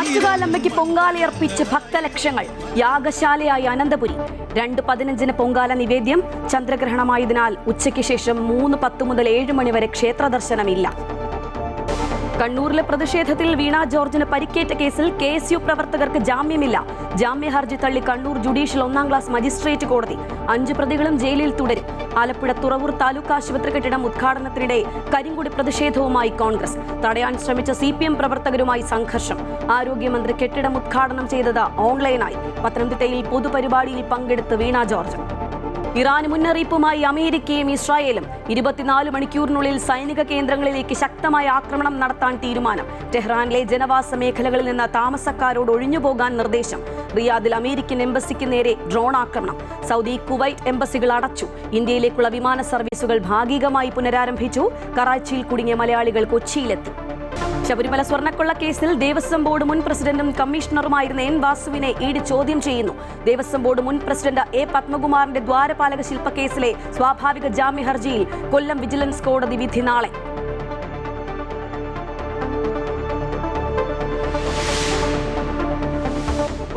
ആറ്റുകാലമ്മയ്ക്ക് പൊങ്കാലയർപ്പിച്ച് ഭക്തലക്ഷങ്ങൾ. യാഗശാലയായി അനന്തപുരി. 2:15 പൊങ്കാല നിവേദ്യം. ചന്ദ്രഗ്രഹണമായതിനാൽ ഉച്ചയ്ക്ക് ശേഷം 3:10 മുതൽ 7 മണിവരെ ക്ഷേത്രദർശനമില്ല. കണ്ണൂരിലെ പ്രതിഷേധത്തിൽ വീണ ജോർജിന് പരിക്കേറ്റ കേസിൽ KSU പ്രവർത്തകർക്ക് ജാമ്യമില്ല. ജാമ്യഹർജി തള്ളി കണ്ണൂർ ജുഡീഷ്യൽ 1ാം ക്ലാസ് മജിസ്ട്രേറ്റ് കോടതി. 5 പ്രതികളും ജയിലിൽ തുടരും. ആലപ്പുഴ തുറവൂർ താലൂക്ക് ആശുപത്രി കെട്ടിടം ഉദ്ഘാടനത്തിനിടെ കരിങ്കൊടി പ്രതിഷേധവുമായി കോൺഗ്രസ്. തടയാൻ ശ്രമിച്ച CPM പ്രവർത്തകരുമായി സംഘർഷം. ആരോഗ്യമന്ത്രി കെട്ടിടം ഉദ്ഘാടനം ചെയ്തത് ഓൺലൈനായി. പത്തനംതിട്ടയിൽ പൊതുപരിപാടിയിൽ പങ്കെടുത്ത് വീണ ജോർജ്. ഇറാൻ മുന്നറിയിപ്പുമായി അമേരിക്കയും ഇസ്രായേലും. 24 മണിക്കൂറിനുള്ളിൽ സൈനിക കേന്ദ്രങ്ങളിലേക്ക് ശക്തമായ ആക്രമണം നടത്താൻ തീരുമാനം. ടെഹ്റാനിലെ ജനവാസ മേഖലകളിൽ നിന്ന് താമസക്കാരോട് ഒഴിഞ്ഞുപോകാൻ നിർദ്ദേശം. റിയാദിൽ അമേരിക്കൻ എംബസിക്ക് നേരെ ഡ്രോൺ ആക്രമണം. സൗദി, കുവൈറ്റ് എംബസികൾ അടച്ചു. ഇന്ത്യയിലേക്കുള്ള വിമാന സർവീസുകൾ ഭാഗികമായി പുനരാരംഭിച്ചു. കറാച്ചിയിൽ കുടുങ്ങിയ മലയാളികൾ കൊച്ചിയിലെത്തി. ശബരിമല സ്വർണ്ണക്കൊള്ള കേസിൽ ദേവസ്വം ബോർഡ് മുൻ പ്രസിഡന്റും കമ്മീഷണറുമായിരുന്ന N. വാസുവിനെ ED ചോദ്യം ചെയ്യുന്നു. ദേവസ്വം ബോർഡ് മുൻ പ്രസിഡന്റ് A. പത്മകുമാറിന്റെ ദ്വാരപാലക ശില്പ കേസിലെ സ്വാഭാവിക ജാമ്യ ഹർജിയിൽ കൊല്ലം വിജിലൻസ് കോടതി വിധി നാളെ.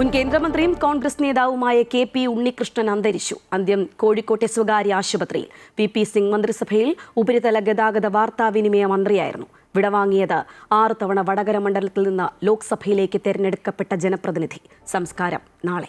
മുൻ കേന്ദ്രമന്ത്രിയും കോൺഗ്രസ് നേതാവുമായ KP ഉണ്ണികൃഷ്ണൻ അന്തരിച്ചു. അന്ത്യം കോഴിക്കോട്ടെ സ്വകാര്യ ആശുപത്രിയിൽ. VP സിംഗ് മന്ത്രിസഭയിൽ ഉപരിതല ഗതാഗത വാർത്താവിനിമയ മന്ത്രിയായിരുന്നു. വിടവാങ്ങിയത് 6 തവണ വടകര മണ്ഡലത്തിൽ നിന്ന് ലോക്സഭയിലേക്ക് തെരഞ്ഞെടുക്കപ്പെട്ട ജനപ്രതിനിധി. സംസ്കാരം നാളെ.